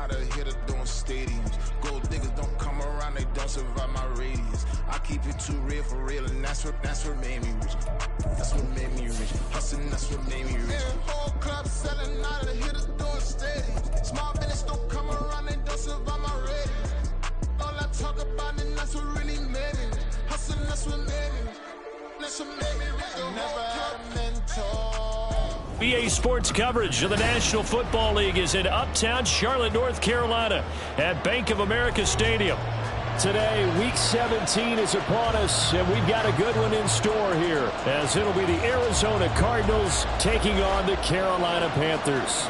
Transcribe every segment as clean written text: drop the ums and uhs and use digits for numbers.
not a hitter doing stadiums. Gold diggers don't come around, they don't survive my radius. I keep it too real for real, and that's what made me rich. That's what made me rich. Hustling, that's what made me rich. Yeah, whole club selling, not a hitter doing stadiums. Small business don't come around, they don't survive my radius. All I talk about, and that's what really made me rich. Hustling, that's what made me rich. That's what made me rich. Never had a mentor. BA Sports coverage of the National Football League is in Uptown Charlotte, North Carolina at Bank of America Stadium. Today, Week 17 is upon us, and we've got a good one in store here, as it'll be the Arizona Cardinals taking on the Carolina Panthers.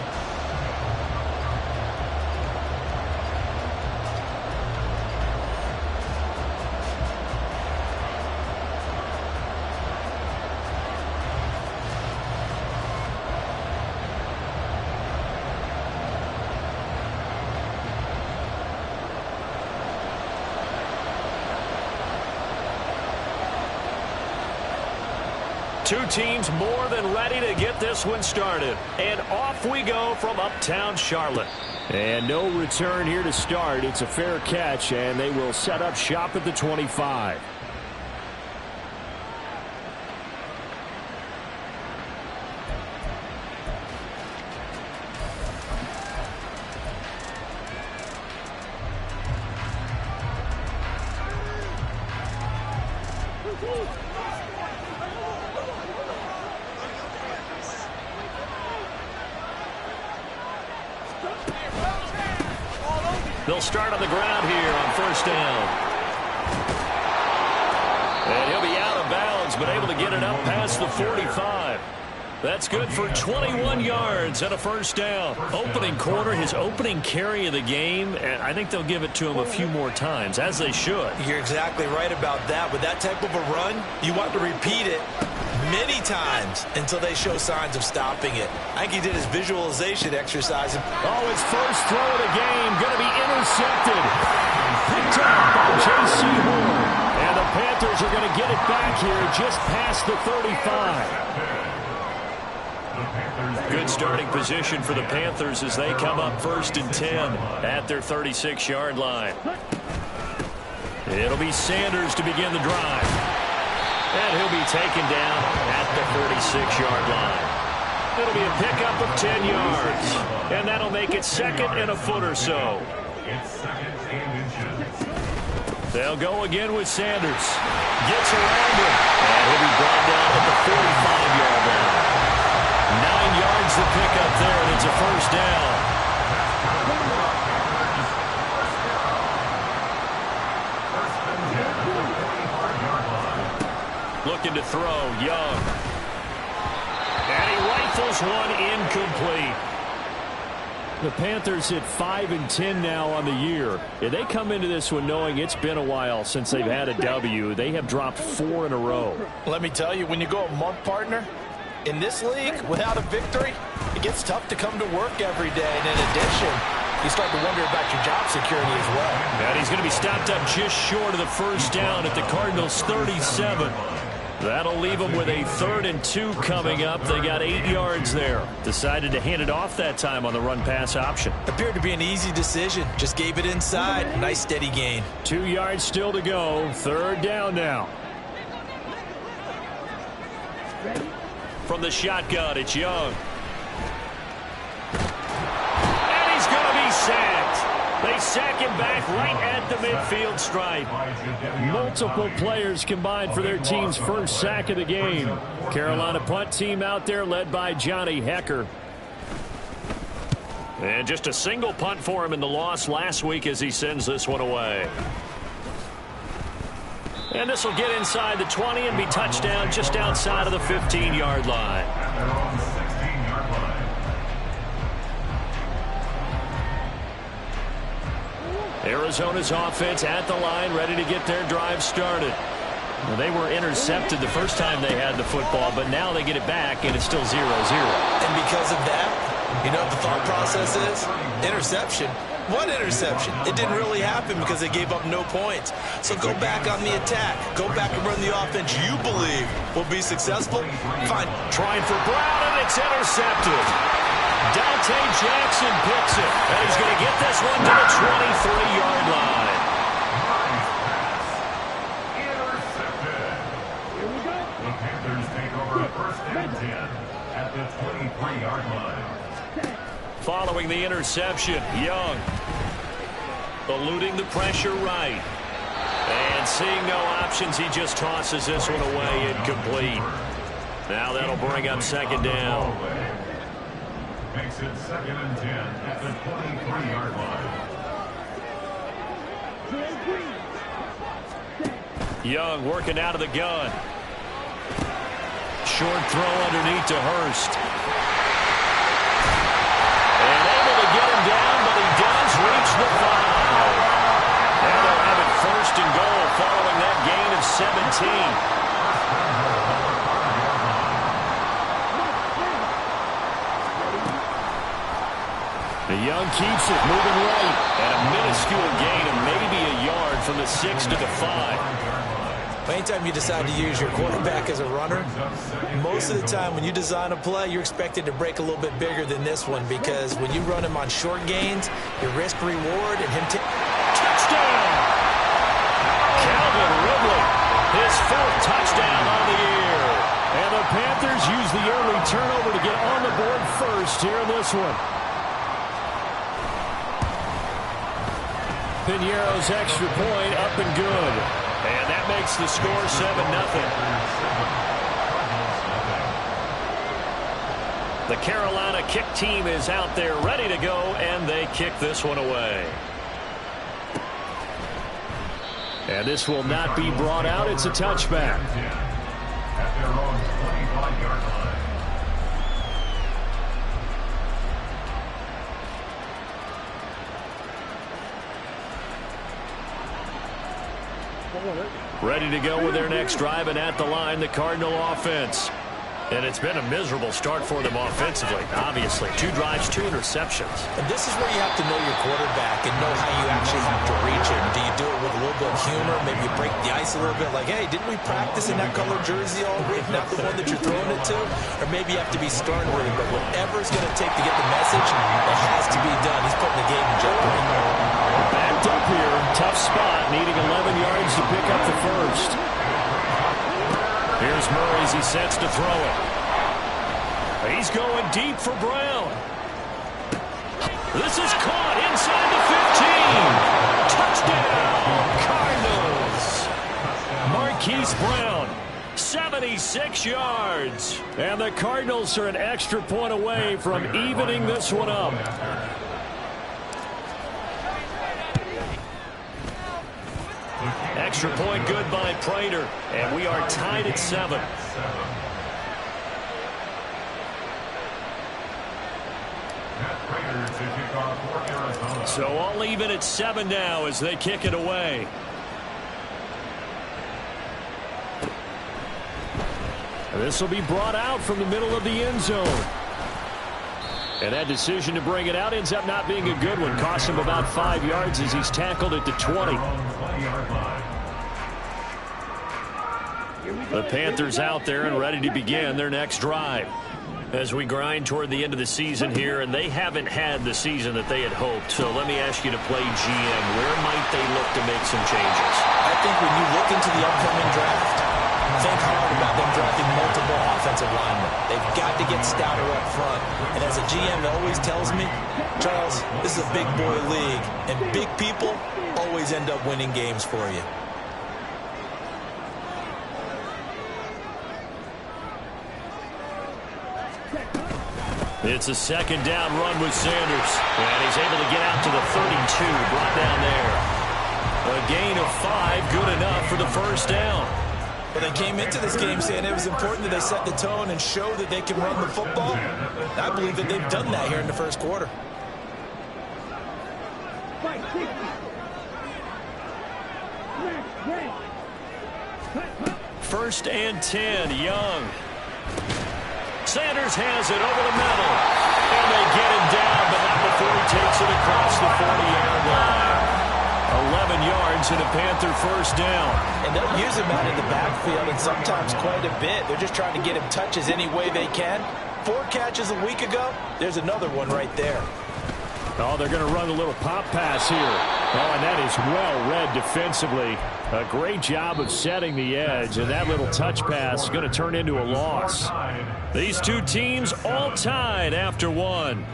Two teams more than ready to get this one started. And off we go from Uptown Charlotte. And no return here to start. It's a fair catch, and they will set up shop at the 25. They'll start on the ground here on first down. And he'll be out of bounds, but able to get it up past the 45. That's good for 21 yards and a first down. Opening quarter, his opening carry of the game, and I think they'll give it to him a few more times, as they should. You're exactly right about that. With that type of a run, you want to repeat it many times until they show signs of stopping it. I think he did his visualization exercise. Oh, his first throw of the game going to be intercepted. Picked up by J.C. Horn. And the Panthers are going to get it back here just past the 35. Good starting position for the Panthers as they come up first and 10 at their 36-yard line. It'll be Sanders to begin the drive. And he'll be taken down at the 46-yard line. It'll be a pickup of 10 yards. And that'll make it second and a foot or so. They'll go again with Sanders. Gets around him. And he'll be brought down at the 45-yard line. 9 yards to pick up there, and it's a first down. Looking to throw, Young. And he rifles one incomplete. The Panthers hit 5 and 10 now on the year. And they come into this one knowing it's been a while since they've had a W. They have dropped 4 in a row. Let me tell you, when you go a month, partner, in this league, without a victory, it gets tough to come to work every day. And in addition, you start to wonder about your job security as well. And he's going to be stopped up just short of the first down at the Cardinals' 37. That'll leave them with a 3rd and 2 coming up. They got 8 yards there. Decided to hand it off that time on the run-pass option. Appeared to be an easy decision. Just gave it inside. Nice steady gain. 2 yards still to go. 3rd down now. From the shotgun, it's Young. And he's going to be sacked. They sack him back right at the midfield stripe. Multiple players combined for their team's first sack of the game. Carolina punt team out there led by Johnny Hecker. And just a single punt for him in the loss last week as he sends this one away. And this will get inside the 20 and be touchdown just outside of the 15-yard line. Arizona's offense at the line, ready to get their drive started. Well, they were intercepted the first time they had the football, but now they get it back, and it's still 0-0. And because of that, you know what the thought process is? Interception. What interception? It didn't really happen because they gave up no points. So go back on the attack. Go back and run the offense you believe will be successful. Fine. Trying for Brown, and it's intercepted. Dante Jackson picks it. And he's going to get this one 23-yard line. The Panthers take over 1st and 10 at the 23-yard line. Following the interception, Young eluding the pressure right. And seeing no options, he just tosses this one away, incomplete. Now that'll bring up 2nd down. Makes it 2nd and 10 at the 23-yard line. Young working out of the gun. Short throw underneath to Hurst. And able to get him down, but he does reach the 5. And they'll have it 1st and goal following that gain of 17. Young keeps it moving right. And a minuscule gain of maybe a yard from the 6 to the 5. Anytime you decide to use your quarterback as a runner, most of the time when you design a play, you're expected to break a little bit bigger than this one, because when you run him on short gains, your risk-reward and him touchdown! Calvin Ridley, his 4th touchdown on the year. And the Panthers use the early turnover to get on the board first here in this one. Piñeiro's extra point up and good. And that makes the score 7-0. The Carolina kick team is out there ready to go, and they kick this one away. And this will not be brought out. It's a touchback. At their own 25-yard line. Ready to go with their next drive, and at the line, the Cardinal offense. And it's been a miserable start for them offensively, obviously. 2 drives, 2 interceptions. And this is where you have to know your quarterback and know how you actually have to reach him. Do you do it with a little bit of humor? Maybe you break the ice a little bit, like, hey, didn't we practice in that color jersey all week, not the one that you're throwing it to? Or maybe you have to be stern with him, but whatever it's going to take to get the message, it has to be done. He's putting the game in jeopardy. Backed up here, tough spot, needing 11 yards to pick up the 1st. Here's Murray as he sets to throw it. He's going deep for Brown. This is caught inside the 15. Touchdown, Cardinals. Marquise Brown, 76 yards. And the Cardinals are an extra point away from evening this one up. Extra point good by Prater, and we are tied at 7. So all even at 7 now as they kick it away. This will be brought out from the middle of the end zone. And that decision to bring it out ends up not being a good one. Costs him about 5 yards as he's tackled at the 20. The Panthers out there and ready to begin their next drive. As we grind toward the end of the season here, and they haven't had the season that they had hoped. So let me ask you to play GM. Where might they look to make some changes? I think when you look into the upcoming draft, think hard about them drafting multiple offensive linemen. They've got to get stouter up front. And as a GM that always tells me, Charles, this is a big boy league, and big people always end up winning games for you. It's a 2nd down run with Sanders. And he's able to get out to the 32, brought down there. A gain of 5, good enough for the 1st down. But they came into this game saying it was important that they set the tone and show that they can run the football. And I believe that they've done that here in the 1st quarter. 1st and 10, Young. Sanders has it over the middle. And they get him down, but not before he takes it across the 40-yard line. 11 yards and a Panther 1st down. And they'll use him out in the backfield, and sometimes quite a bit. They're just trying to get him touches any way they can. 4 catches a week ago. There's another one right there. Oh, they're going to run a little pop pass here. Oh, and that is well read defensively. A great job of setting the edge, and that little touch pass is going to turn into a loss. These two teams all tied after one.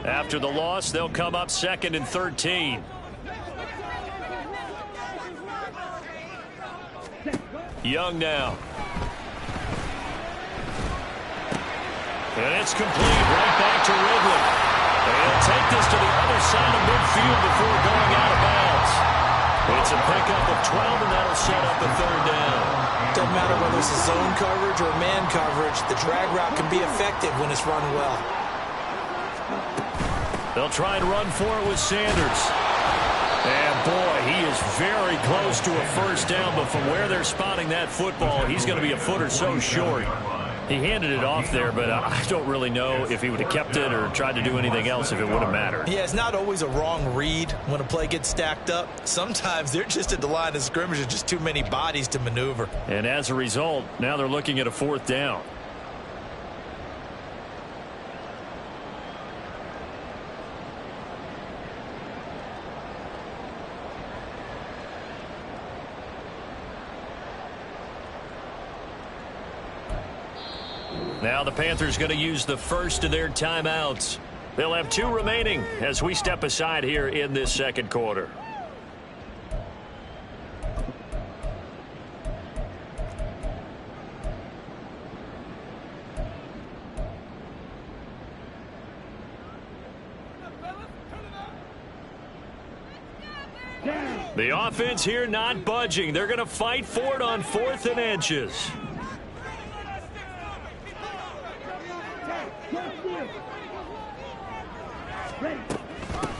After the loss, they'll come up 2nd and 13. Young now. And it's complete right back to Ridley. And he'll take this to the other side of midfield before going out of bounds. It's a pickup of 12, and that'll set up a 3rd down. Doesn't matter whether it's a zone coverage or man coverage, the drag route can be effective when it's run well. They'll try and run for it with Sanders. And, boy, he is very close to a 1st down, but from where they're spotting that football, he's going to be a foot or so short. He handed it off there, but I don't really know if he would have kept it or tried to do anything else if it would have mattered. Yeah, it's not always a wrong read when a play gets stacked up. Sometimes they're just at the line of scrimmage. There's just too many bodies to maneuver. And as a result, now they're looking at a 4th down. Now the Panthers going to use the first of their timeouts. They'll have 2 remaining as we step aside here in this 2nd quarter. The offense here not budging. They're going to fight for it on 4th and inches.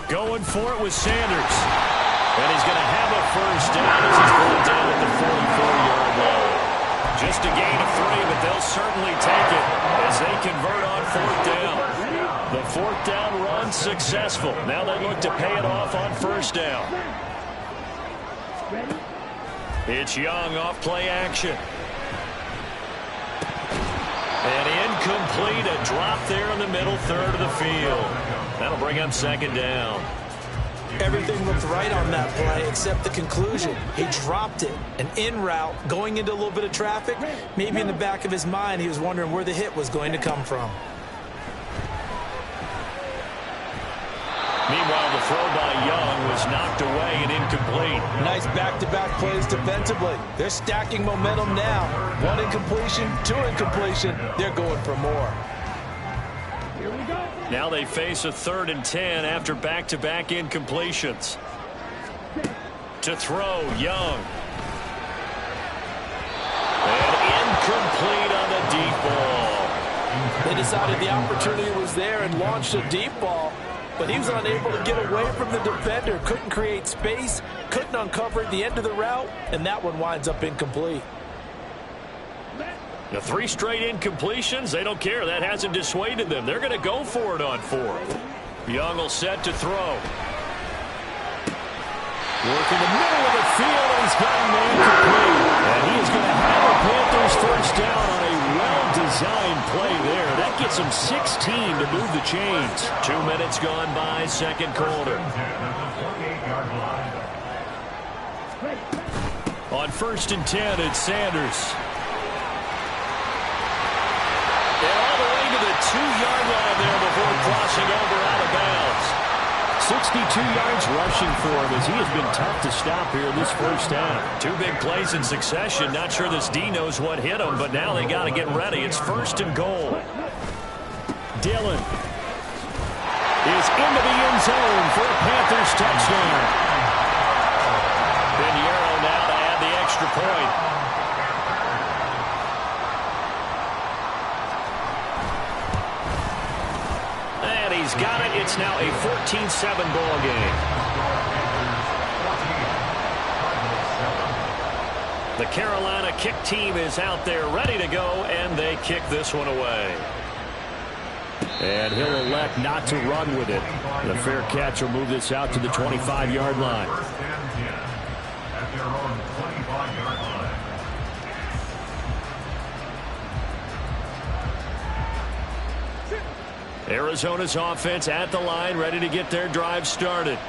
Going for it with Sanders. And he's going to have a 1st down as he's brought down at the 44-yard line. Just a gain of 3, but they'll certainly take it as they convert on 4th down. The 4th down run successful. Now they look to pay it off on 1st down. It's Young off play action. And incomplete, a drop there in the middle 3rd of the field. That'll bring up 2nd down. Everything looked right on that play except the conclusion. He dropped it. An in route going into a little bit of traffic. Maybe in the back of his mind he was wondering where the hit was going to come from. Meanwhile, the throw by Young was knocked away and incomplete. Nice back-to-back plays defensively. They're stacking momentum now. 1 incompletion, 2 incompletion. They're going for more. Now they face a 3rd and 10 after back-to-back incompletions. To throw, Young. And incomplete on the deep ball. They decided the opportunity was there and launched a deep ball, but he was unable to get away from the defender. Couldn't create space, couldn't uncover the end of the route, and that one winds up incomplete. The 3 straight incompletions, they don't care. That hasn't dissuaded them. They're going to go for it on 4th. Young will set to throw. Work in the middle of the field, and he's got a man complete. And he is going to have the Panthers 1st down on a well-designed play there. That gets them 16 to move the chains. 2 minutes gone by, 2nd quarter. On 1st and 10, it's Sanders. And all the way to the 2-yard line there before crossing over out of bounds. 62 yards rushing for him as he has been tough to stop here this 1st down. 2 big plays in succession. Not sure this D knows what hit him, but now they got to get ready. It's 1st and goal. Dillon is into the end zone for a Panthers touchdown. Pinheiro now to add the extra point. He's got it. It's now a 14-7 ball game. The Carolina kick team is out there ready to go, and they kick this one away. And he'll elect not to run with it. The fair catch will move this out to the 25-yard line. Arizona's offense at the line, ready to get their drive started.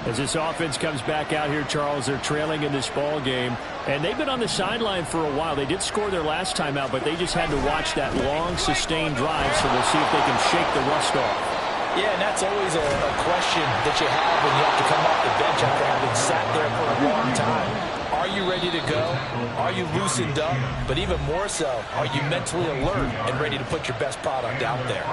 As this offense comes back out here, Charles, they're trailing in this ball game, and they've been on the sideline for a while. They did score their last time out, but they just had to watch that long, sustained drive, so we'll see if they can shake the rust off. Yeah, and that's always a question that you have when you have to come off the bench after having sat there for a long time. Are you ready to go? Are you loosened up? But even more so, are you mentally alert and ready to put your best product out there?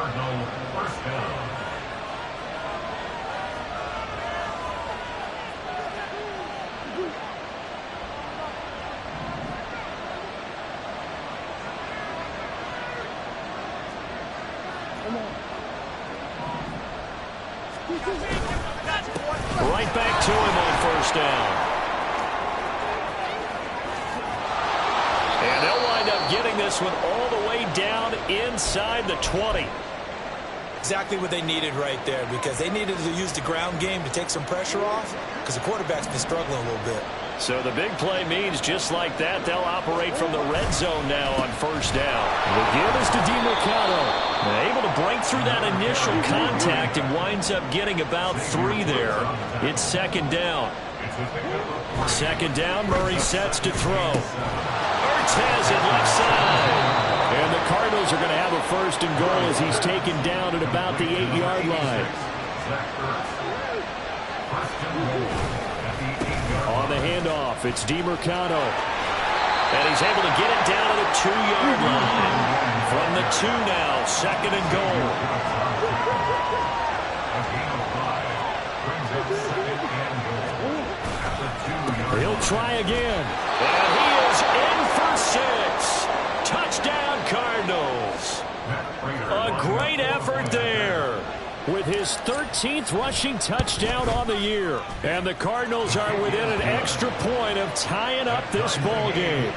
Right back to him on first down. And they'll wind up getting this one all the way down inside the 20. Exactly what they needed right there, because they needed to use the ground game to take some pressure off, because the quarterback's been struggling a little bit. So the big play means just like that, they'll operate from the red zone now on first down. The give is to DiMercato. Able to break through that initial contact and winds up getting about 3 there. It's second down. Second down, Murray sets to throw. Ertz has it left side. And the Cardinals are going to have a first and goal as he's taken down at about the 8-yard line. On the handoff, it's DiMercato. And he's able to get it down to the 2-yard line. From the 2 now, second and goal. He'll try again. And he is in for 6. Touchdown, Cardinals. A great effort there, with his 13th rushing touchdown on the year. And the Cardinals are within an extra point of tying up this ball game.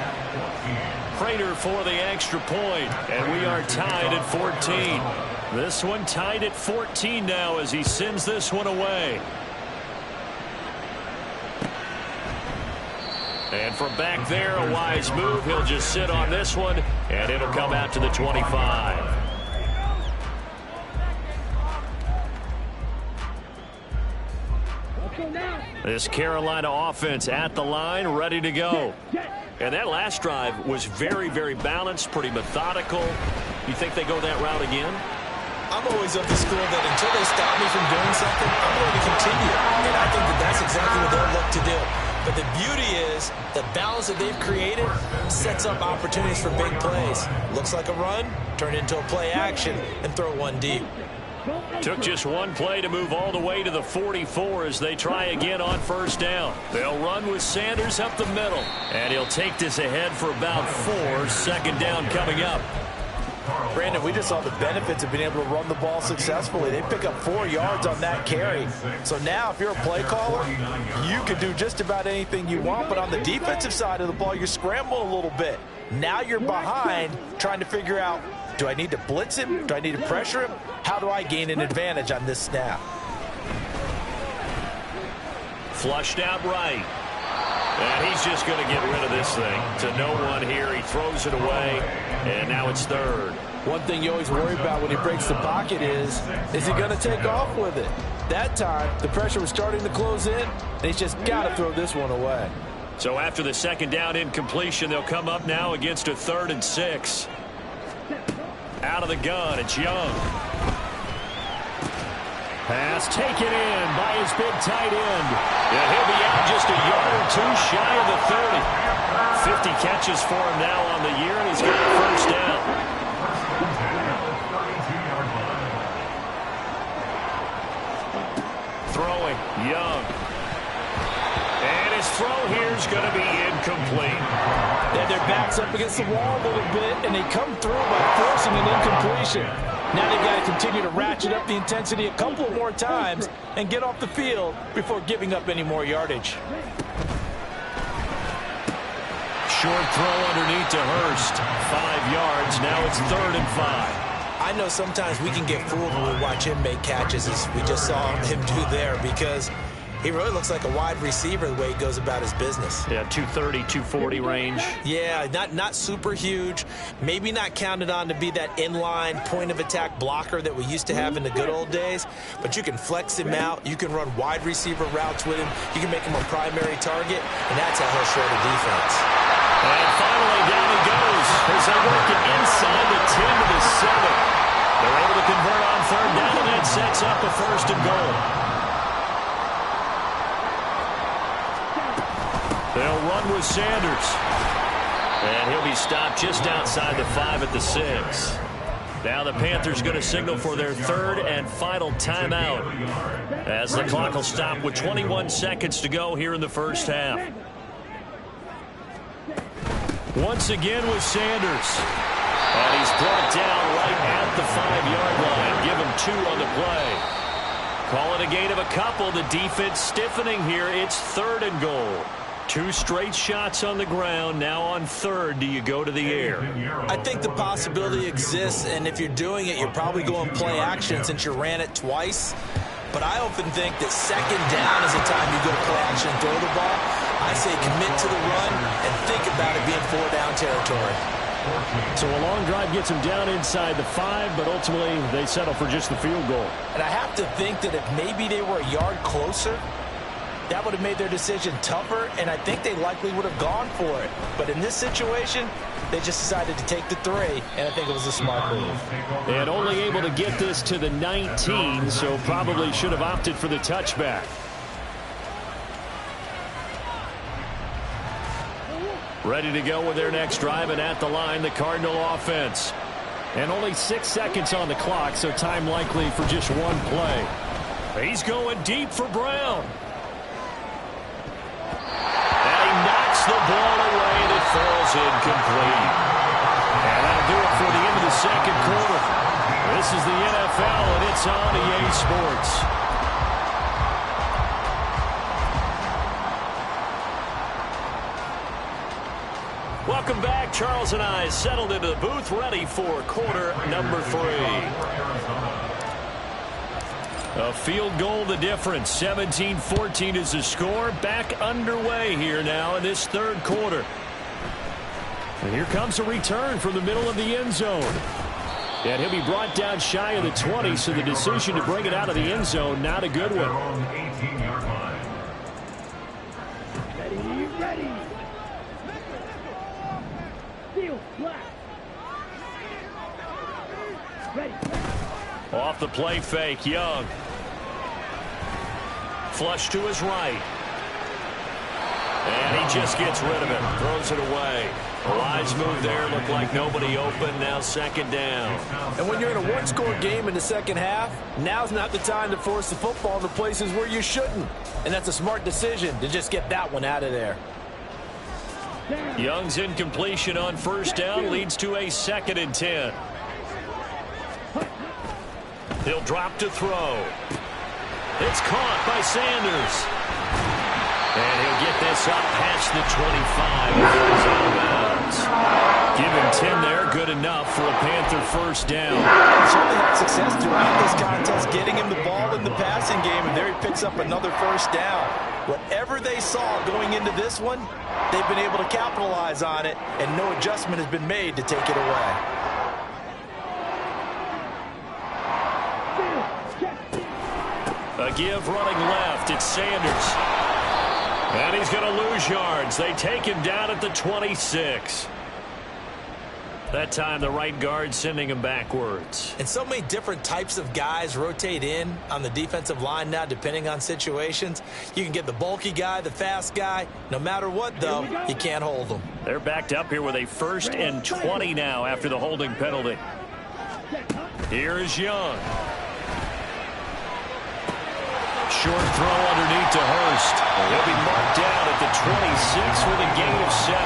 Prater for the extra point, and we are tied at 14. This one tied at 14 now as he sends this one away. And from back there, a wise move. He'll just sit on this one, and it'll come out to the 25. This Carolina offense at the line, ready to go. And that last drive was very, very balanced, pretty methodical. You think they go that route again? I'm always of the school that until they stop me from doing something, I'm going to continue. And I think that that's exactly what they'll look to do. But the beauty is the balance that they've created sets up opportunities for big plays. Looks like a run, turn it into a play action, and throw one deep. Took just one play to move all the way to the 44 as they try again on first down. They'll run with Sanders up the middle, and he'll take this ahead for about 4. Second down coming up. Brandon, we just saw the benefits of being able to run the ball successfully. They pick up 4 yards on that carry. So now if you're a play caller, you can do just about anything you want. But on the defensive side of the ball, you're scrambling a little bit. Now you're behind trying to figure out, do I need to blitz him? Do I need to pressure him? How do I gain an advantage on this snap? Flushed out right. And he's just going to get rid of this thing. To no one here. He throws it away. And now it's third. One thing you always worry about when he breaks the pocket is he going to take off with it? That time, the pressure was starting to close in, and he's just got to throw this one away. So after the second down incompletion, they'll come up now against a 3rd and 6. Out of the gun, it's Young. Pass taken in by his big tight end. And he'll be out just a yard or 2 shy of the 30. 50 catches for him now on the year, and he's got a first down. Throwing, Young. And his throw here is going to be incomplete. And their back's up against the wall a little bit, and they come through by forcing an incompletion. Now they've got to continue to ratchet up the intensity a couple more times and get off the field before giving up any more yardage. Short throw underneath to Hurst. 5 yards. Now it's 3rd and 5. I I know sometimes we can get fooled when we watch him make catches, as we just saw him do there, because he really looks like a wide receiver the way he goes about his business. Yeah, 230, 240 range. Yeah, not super huge. Maybe not counted on to be that inline point-of-attack blocker that we used to have in the good old days. But you can flex him out. You can run wide receiver routes with him. You can make him a primary target, and that's how he'll shred a defense. And finally, down he goes as they work it inside the 10 to the 7. They're able to convert on third down, and that sets up a 1st and goal. They'll run with Sanders. And he'll be stopped just outside the 5 at the 6. Now the Panthers going to signal for their 3rd and final timeout as the clock will stop with 21 seconds to go here in the 1st half. Once again with Sanders. And he's brought down right at the 5-yard line. Give him 2 on the play. Call it a gain of a couple. The defense stiffening here. It's 3rd and goal. 2 straight shots on the ground. Now on 3rd, do you go to the air? I think the possibility exists, and if you're doing it, you're probably going play action since you ran it twice. But I often think that 2nd down is the time you go play action and throw the ball. I say commit to the run and think about it being 4-down territory. So a long drive gets them down inside the 5, but ultimately they settle for just the field goal. And I have to think that if maybe they were a yard closer, that would have made their decision tougher, and I think they likely would have gone for it. But in this situation, they just decided to take the 3, and I think it was a smart move. And only able to get this to the 19, so probably should have opted for the touchback. Ready to go with their next drive, and at the line, the Cardinal offense. And only 6 seconds on the clock, so time likely for just 1 play. He's going deep for Brown. The ball away, and it falls incomplete. And that'll do it for the end of the 2nd quarter. This is the NFL, and it's on EA Sports. Welcome back. Charles and I settled into the booth, ready for quarter number 3. A field goal the difference. 17-14 is the score. Back underway here now in this 3rd quarter. And here comes a return from the middle of the end zone. And he'll be brought down shy of the 20, so the decision to bring it out of the end zone, not a good one. Ready. Field, black. Ready. Off the play fake, Young. Flush to his right. And he just gets rid of it. Throws it away. A wise move there. Looked like nobody open. Now 2nd down. And when you're in a 1-score game in the 2nd half, now's not the time to force the football into places where you shouldn't. And that's a smart decision to just get that one out of there. Young's incompletion on 1st down leads to a 2nd and 10. He'll drop to throw. It's caught by Sanders. And he'll get this up past the 25 before he's out of bounds. Give him 10 there, good enough for a Panther 1st down. He's certainly had success throughout this contest, getting him the ball in the passing game, and there he picks up another 1st down. Whatever they saw going into this one, they've been able to capitalize on it, and no adjustment has been made to take it away. A give running left. It's Sanders. And he's going to lose yards. They take him down at the 26. That time the right guard sending him backwards. And so many different types of guys rotate in on the defensive line now depending on situations. You can get the bulky guy, the fast guy. No matter what, though, you can't hold them. They're backed up here with a 1st and 20 now after the holding penalty. Here is Young. Short throw underneath to Hurst. He'll be marked down at the 26 with a gain of 7.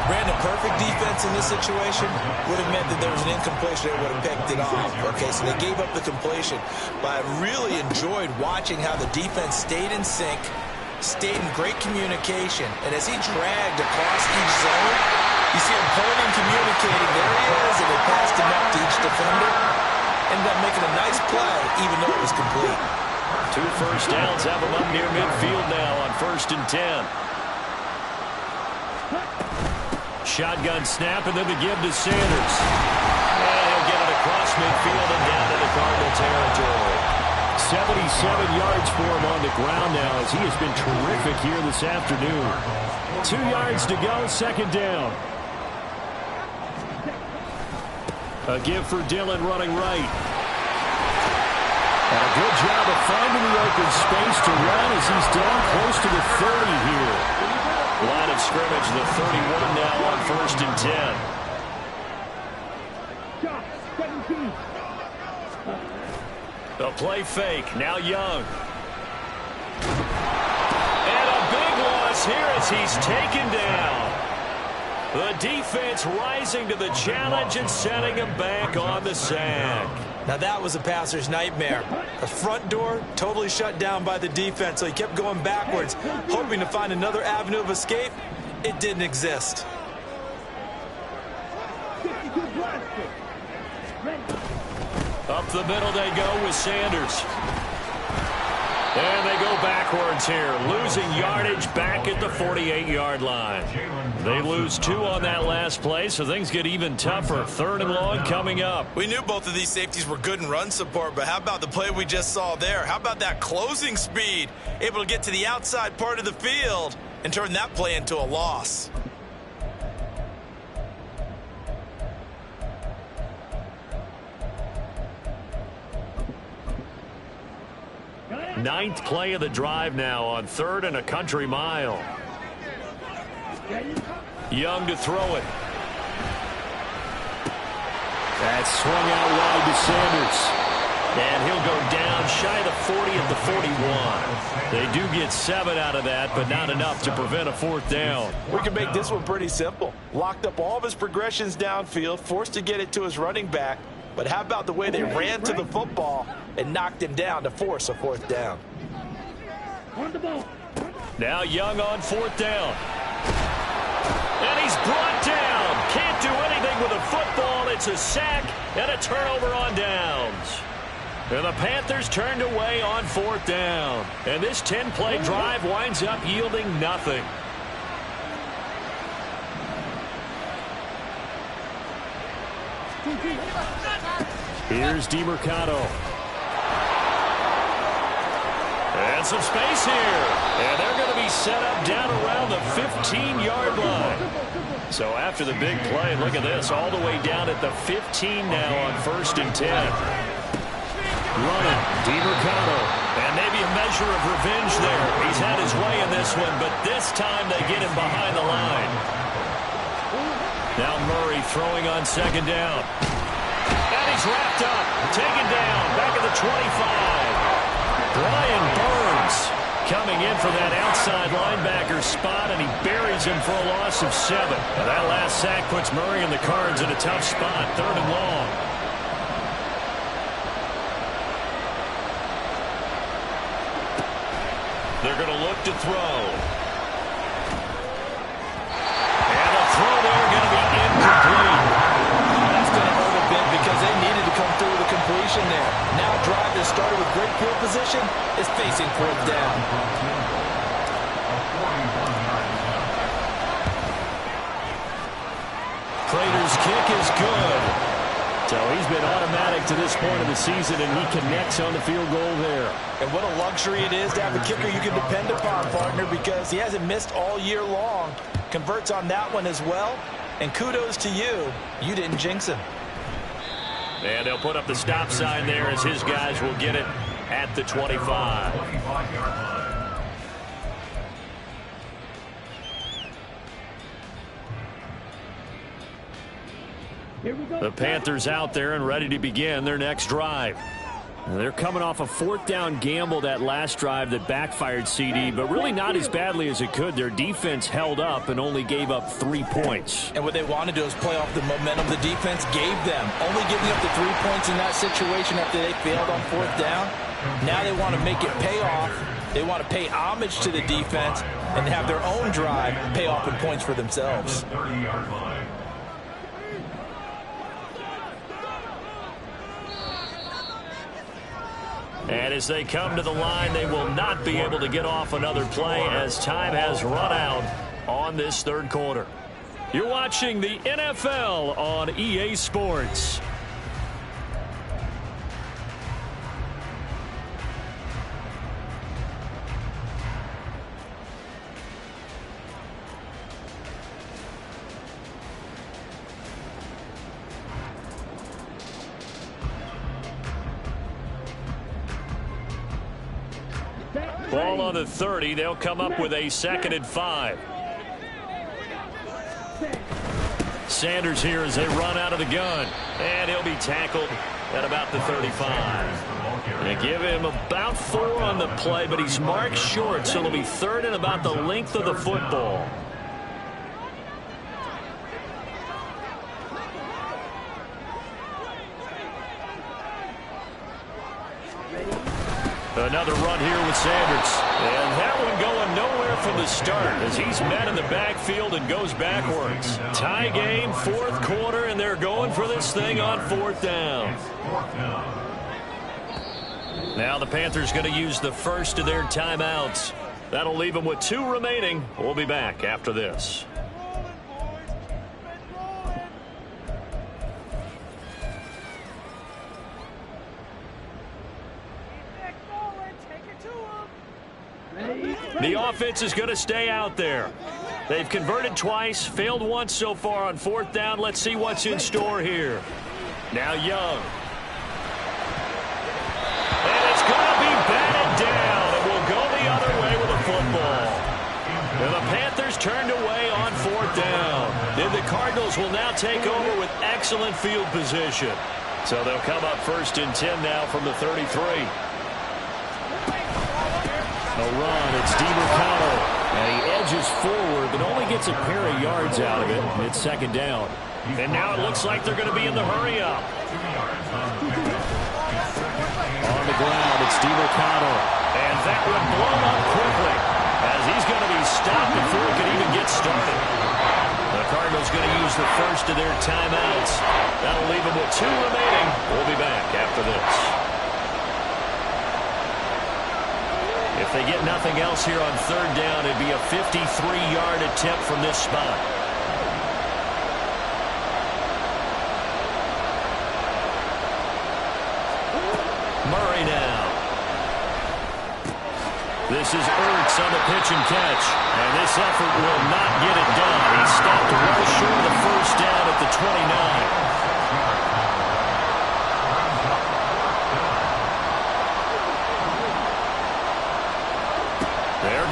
Brandon, perfect defense in this situation would have meant that there was an incompletion. They would have picked it off. Okay, so they gave up the completion. But I really enjoyed watching how the defense stayed in sync, stayed in great communication. And as he dragged across each zone, You see him pointing, communicating. There he is, and they passed him up to each defender. Ended up making a nice play, even though it was complete. 2 first downs have him up near midfield now on 1st and 10. Shotgun snap, and then the give to Sanders. And he'll get it across midfield and down to the Cardinal territory. 77 yards for him on the ground now as he has been terrific here this afternoon. 2 yards to go, 2nd down. A give for Dillon running right. And a good job of finding the open space to run as he's down close to the 30 here. Line of scrimmage, the 31 now on 1st and 10. Shot, 17. The play fake, now Young. And a big loss here as he's taken down. The defense rising to the challenge and setting him back on the sack. Now that was a passer's nightmare. The front door totally shut down by the defense, so he kept going backwards, hoping to find another avenue of escape. It didn't exist. 52 blaster. Ready. Up the middle they go with Sanders. And they go backwards here, losing yardage back at the 48-yard line. They lose 2 on that last play, so things get even tougher. 3rd and long coming up. We knew both of these safeties were good in run support, but how about the play we just saw there? How about that closing speed? Able to get to the outside part of the field and turn that play into a loss. Ninth play of the drive now on 3rd and a country mile. Young to throw it. That's swung out wide to Sanders. And he'll go down shy of the 40 at the 41. They do get 7 out of that, but not enough to prevent a 4th down. We can make this one pretty simple. Locked up all of his progressions downfield, forced to get it to his running back. But how about the way they ran to the football and knocked him down to force a 4th down? On the ball. Now Young on 4th down. And he's brought down. Can't do anything with a football. It's a sack and a turnover on downs. And the Panthers turned away on 4th down. And this 10-play drive winds up yielding nothing. Here's DeMercado. And some space here. And they're going to be set up down around the 15-yard line. So after the big play, look at this, all the way down at the 15 now on 1st and 10. Running, DeMercado. And maybe a measure of revenge there. He's had his way in this one, but this time they get him behind the line. Now Murray throwing on 2nd down. And he's wrapped up, taken down, back at the 25. Brian Burns coming in for that outside linebacker spot, and he buries him for a loss of 7. Now that last sack puts Murray and the Cards in a tough spot, 3rd and long. They're going to look to throw. And a throw there going to be incomplete. That's going to hurt a bit because they needed to come through with a completion there. Now a drive that started with great field position is facing 4th down. Prater's kick is good. So he's been automatic to this point of the season, and he connects on the field goal there. And what a luxury it is to have a kicker you can depend upon, partner, because he hasn't missed all year long. Converts on that one as well. And kudos to you. You didn't jinx him. And they'll put up the stop sign there as his guys will get it at the 25. Here we go. The Panthers out there and ready to begin their next drive. They're coming off a 4th down gamble that last drive that backfired CD, but really not as badly as it could. Their defense held up and only gave up 3 points. And what they want to do is play off the momentum the defense gave them. Only giving up the 3 points in that situation after they failed on 4th down. Now they want to make it pay off. They want to pay homage to the defense and have their own drive pay off in points for themselves. 30-yard line. And as they come to the line, they will not be able to get off another play as time has run out on this third quarter. You're watching the NFL on EA Sports. Ball on the 30. They'll come up with a 2nd and 5. Sanders here as they run out of the gun. And he'll be tackled at about the 35. They give him about 4 on the play, but he's marked short, so it'll be 3rd and about the length of the football. Another run here with Sanders. And that one going nowhere from the start as he's met in the backfield and goes backwards. Tie game, 4th quarter, and they're going for this thing on 4th down. Now the Panthers going to use the first of their timeouts. That'll leave them with 2 remaining. We'll be back after this. The offense is going to stay out there. They've converted twice, failed once so far on 4th down. Let's see what's in store here. Now Young. And it's going to be batted down, and we'll go the other way with the football. And the Panthers turned away on 4th down. Then the Cardinals will now take over with excellent field position. So they'll come up 1st and 10 now from the 33. A run, it's DeMarcano, and he edges forward, but only gets a pair of yards out of it. It's 2nd down. And now it looks like they're going to be in the hurry-up. On the ground, it's DeMarcano, and that one blown up quickly, as he's going to be stopped before he can even get started. The Cardinals going to use the first of their timeouts. That'll leave them with 2 remaining. We'll be back after this. If they get nothing else here on 3rd down, it'd be a 53-yard attempt from this spot. Murray now. This is Ertz on the pitch and catch. And this effort will not get it done. He stopped well short of the 1st down at the 29.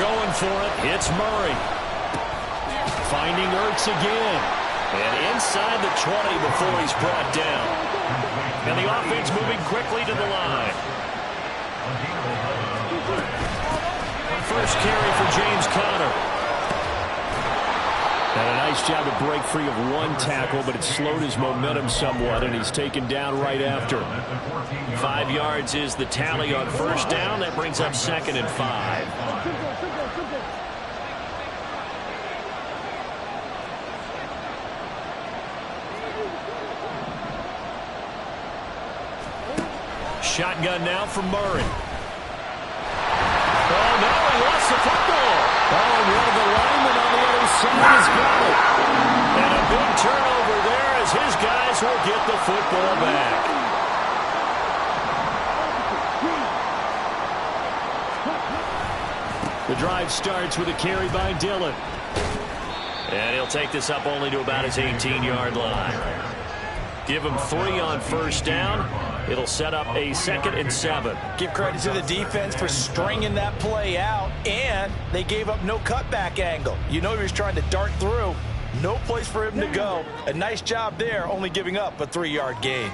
Going for it. It's Murray. Finding Ertz again. And inside the 20 before he's brought down. And the offense moving quickly to the line. First carry for James Conner. And a nice job to break free of 1 tackle, but it slowed his momentum somewhat, and he's taken down right after. 5 yards is the tally on 1st down. That brings up 2nd and 5. Shotgun now from Murray. Oh, no, he lost the football. Oh, and one of the linemen on the other side has got it. And a big turnover there as his guys will get the football back. The drive starts with a carry by Dillon. And he'll take this up only to about his 18-yard line. Give him 3 on 1st down. It'll set up a 2nd and 7. Give credit to the defense for stringing that play out, and they gave up no cutback angle. You know he was trying to dart through. No place for him to go. A nice job there, only giving up a 3-yard gain.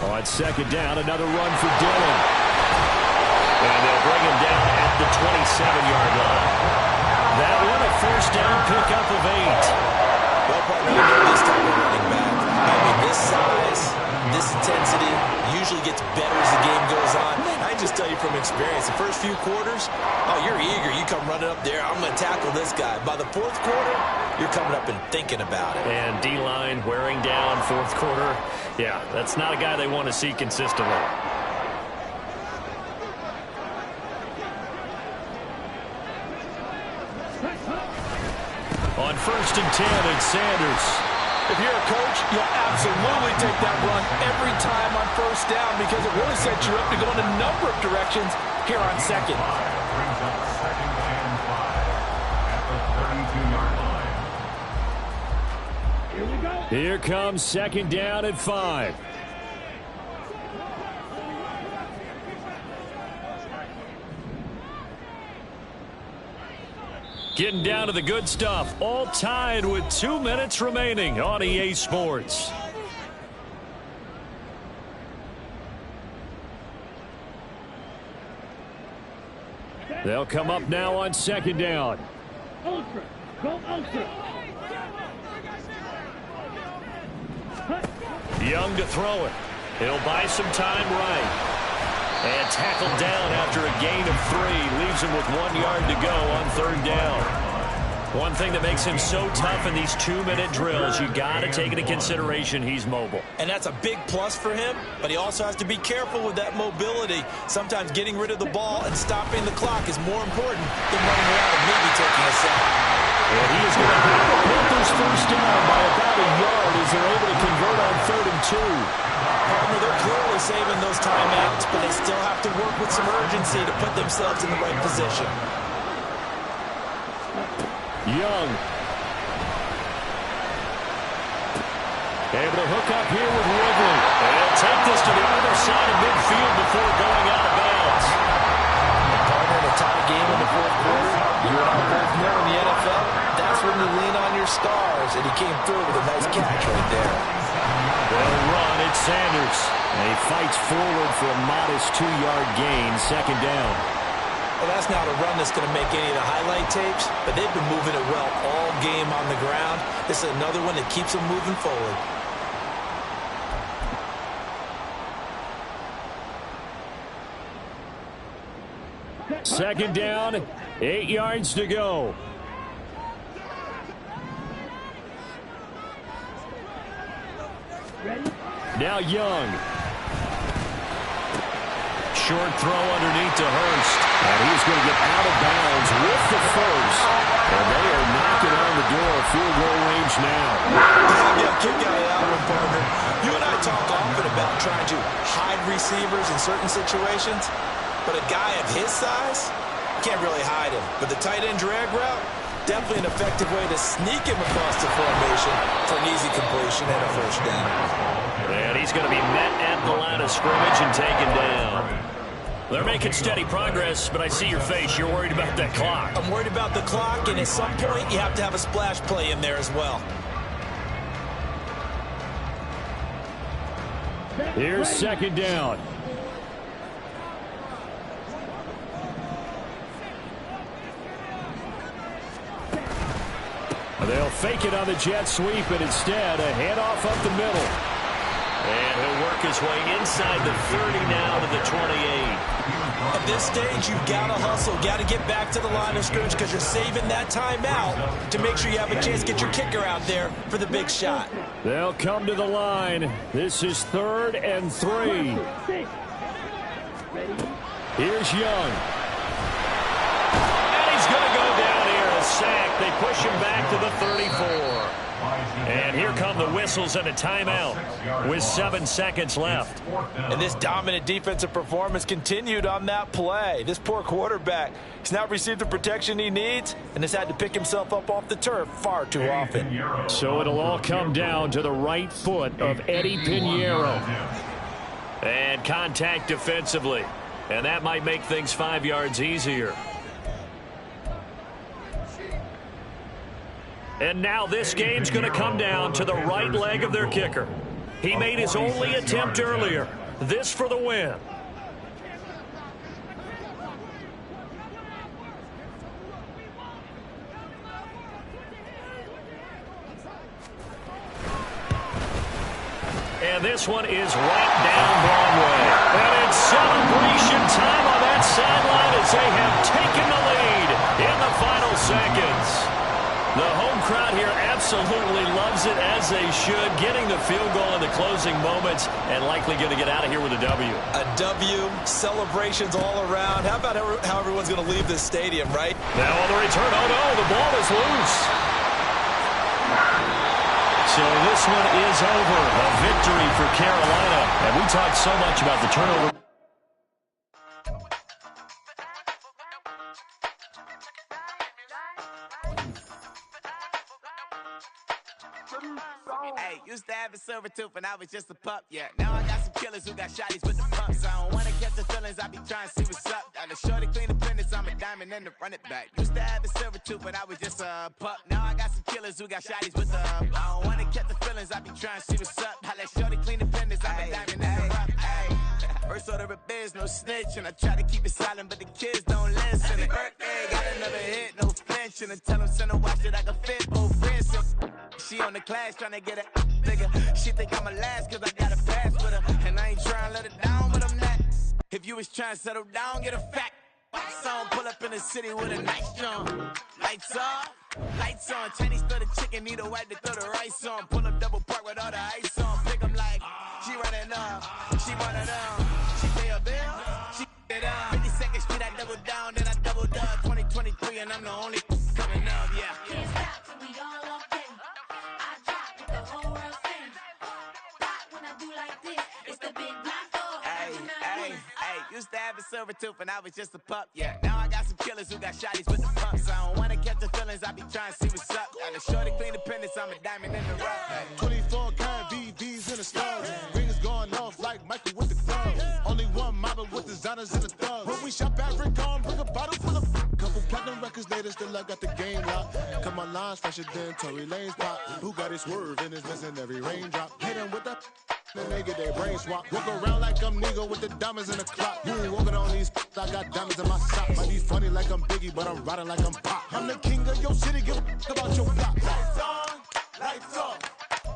On 2nd down, another run for Dillon. And they'll bring him down at the 27-yard line. That one a 1st down pickup of 8. Well, partner, you know this type of running back. I mean, this size, this intensity usually gets better as the game goes on. I just tell you from experience, the first few quarters, oh, you're eager. You come running up there, I'm going to tackle this guy. By the fourth quarter, you're coming up and thinking about it. And D-line wearing down fourth quarter. Yeah, that's not a guy they want to see consistently. On 1st and 10, it's Sanders. If you're a coach, you'll absolutely take that run every time on 1st down because it really sets you up to go in a number of directions here on 2nd. Here we go. Here comes 2nd down at 5. Getting down to the good stuff. All tied with 2 minutes remaining on EA Sports. They'll come up now on 2nd down. Ultra. Go ultra. Young to throw it. He'll buy some time right. And tackled down after a gain of 3. Leaves him with 1 yard to go on 3rd down. One thing that makes him so tough in these 2-minute drills, you got to take into consideration he's mobile. And that's a big plus for him, but he also has to be careful with that mobility. Sometimes getting rid of the ball and stopping the clock is more important than running around and maybe taking a sack. And he is going to have the Panthers 1st down by about a yard as they're able to convert on 3rd and 2. They're clearly saving those timeouts, but they still have to work with some urgency to put themselves in the right position. Young. Able to hook up here with Ridley. And take this to the other side of midfield before going out of bounds. Partner in a tie game in the fourth quarter. You and I both know in the NFL, that's when you lean on your stars, and he came through with a nice catch right there. Well run, it's Sanders. And he fights forward for a modest 2-yard gain, 2nd down. Well, that's not a run that's going to make any of the highlight tapes, but they've been moving it well all game on the ground. This is another one that keeps them moving forward. Second down, 8 yards to go. Ready? Now Young. Short throw underneath to Hurst. And he's going to get out of bounds with the first. And they are knocking on the door of field goal range now. Yeah, kick out of that one, partner. You and I talk often about trying to hide receivers in certain situations, but a guy of his size, can't really hide him. But the tight end drag route, definitely an effective way to sneak him across the formation for an easy completion and a 1st down. And he's going to be met at the line of scrimmage and taken down. They're making steady progress, but I see your face. You're worried about that clock. I'm worried about the clock, and at some point, you have to have a splash play in there as well. Here's 2nd down. They'll fake it on the jet sweep, and instead a handoff up the middle. And he'll work his way inside the 30 now to the 28. At this stage, you've got to hustle, got to get back to the line of scrimmage because you're saving that timeout to make sure you have a chance to get your kicker out there for the big shot. They'll come to the line. This is 3rd and 3. Here's Young. And he's going to go down here, a sack. They push him back to the 34. And here come the whistles and a timeout with 7 seconds left. And this dominant defensive performance continued on that play. This poor quarterback, he's not received the protection he needs and has had to pick himself up off the turf far too often. So it'll all come down to the right foot of Eddie Pinheiro. And contact defensively. And that might make things 5 yards easier. And now this game's going to come down to the right leg of their kicker. He made his only attempt earlier. This for the win. And this one is right down Broadway. And it's celebration time on that sideline as they have taken the lead in the final seconds. The home crowd here absolutely loves it, as they should, getting the field goal in the closing moments and likely going to get out of here with a W. A W, celebrations all around. How about how everyone's going to leave this stadium, right? Now on the return, oh no, the ball is loose. So this one is over. A victory for Carolina. And we talked so much about the turnover. Hey, used to have a silver tooth when I was just a pup, yeah. Now I got some killers who got shotties with the pumps. I don't wanna catch the feelings, I be trying to see what's up. Got a shorty clean the fitness, I'm a diamond and to run it back. Used to have a silver tooth when I was just a pup. Now I got some killers who got shotties with the I don't wanna catch the feelings, I be trying to see what's up. I let shorty clean the fitness, I'm a diamond and to run it back. First order of biz, no snitch, and I try to keep it silent, but the kids don't listen. Birthday, got another hit, no flinch, and I tell them send a watch that I can fit both wrists. She on the class trying to get it bigger. She think I'm a last cause I got a pass with her. And I ain't trying to let it down, but I'm not. If you was trying to settle down, get a fact. Song, pull up in the city with a nice drum. Lights off, lights on. Chinese throw the chicken, need a wipe to throw the rice on. Pull up double park with all the ice on. Pick 'em like, she running up, she running down. She pay a bill, she it up. 52nd Street, I double down, then I doubled up. 2023, and I'm the only coming up, yeah. Can't stop till we all up in. I drop with the whole world sing. Pop when I do like this, it's the big black dog. Hey, used to have a silver tooth when I was just a pup, yeah. Now I got some killers who got shotties with the pumps. I don't wanna catch the feelings, I be trying to see what's up. Got a shorty clean the pendants, I'm a diamond in the rough. Hey. 24 karat VVs in the stars. Rings going off like Michael with the club. Only one model with designers in the thugs. When we shop at Rick on, bring a bottle full of couple platinum records later, still I got the game locked. Come on, lines fresher than Tory Lane's pop. Who got his swerve and is missing every raindrop. Hit them with the then they get their brain swap. Walk around like I'm nigga with the diamonds in the clock. You ain't walking on these, I got diamonds in my sock. Might be funny like I'm Biggie, but I'm riding like I'm Pop. I'm the king of your city, give a about your block. Lights on, lights off.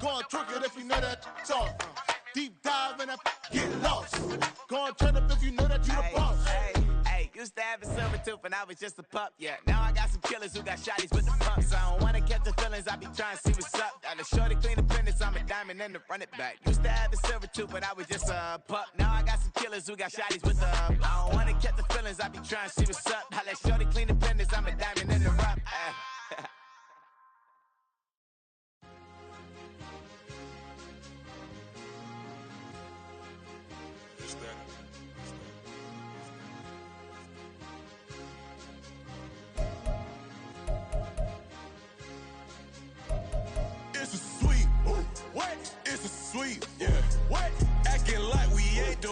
Go on, twerk it if you know that talk. Deep dive and get lost. Go on, turn up if you know that you the boss. Hey, used to have a silver tooth when I was just a pup, yeah. Now I got some killers who got shotties with the pumps. I don't wanna catch the feelings, I be trying to see what's up. Got a shorty clean the pendants, I'm a diamond and to run it back. Used to have a silver tooth when I was just a pup. Now I got some killers who got shotties with the I don't wanna catch the feelings, I be trying to see what's up. I let shorty clean the pendants, I'm a diamond and to run. It's a sweet, what? It's a sweet, yeah. What? Acting like we ain't the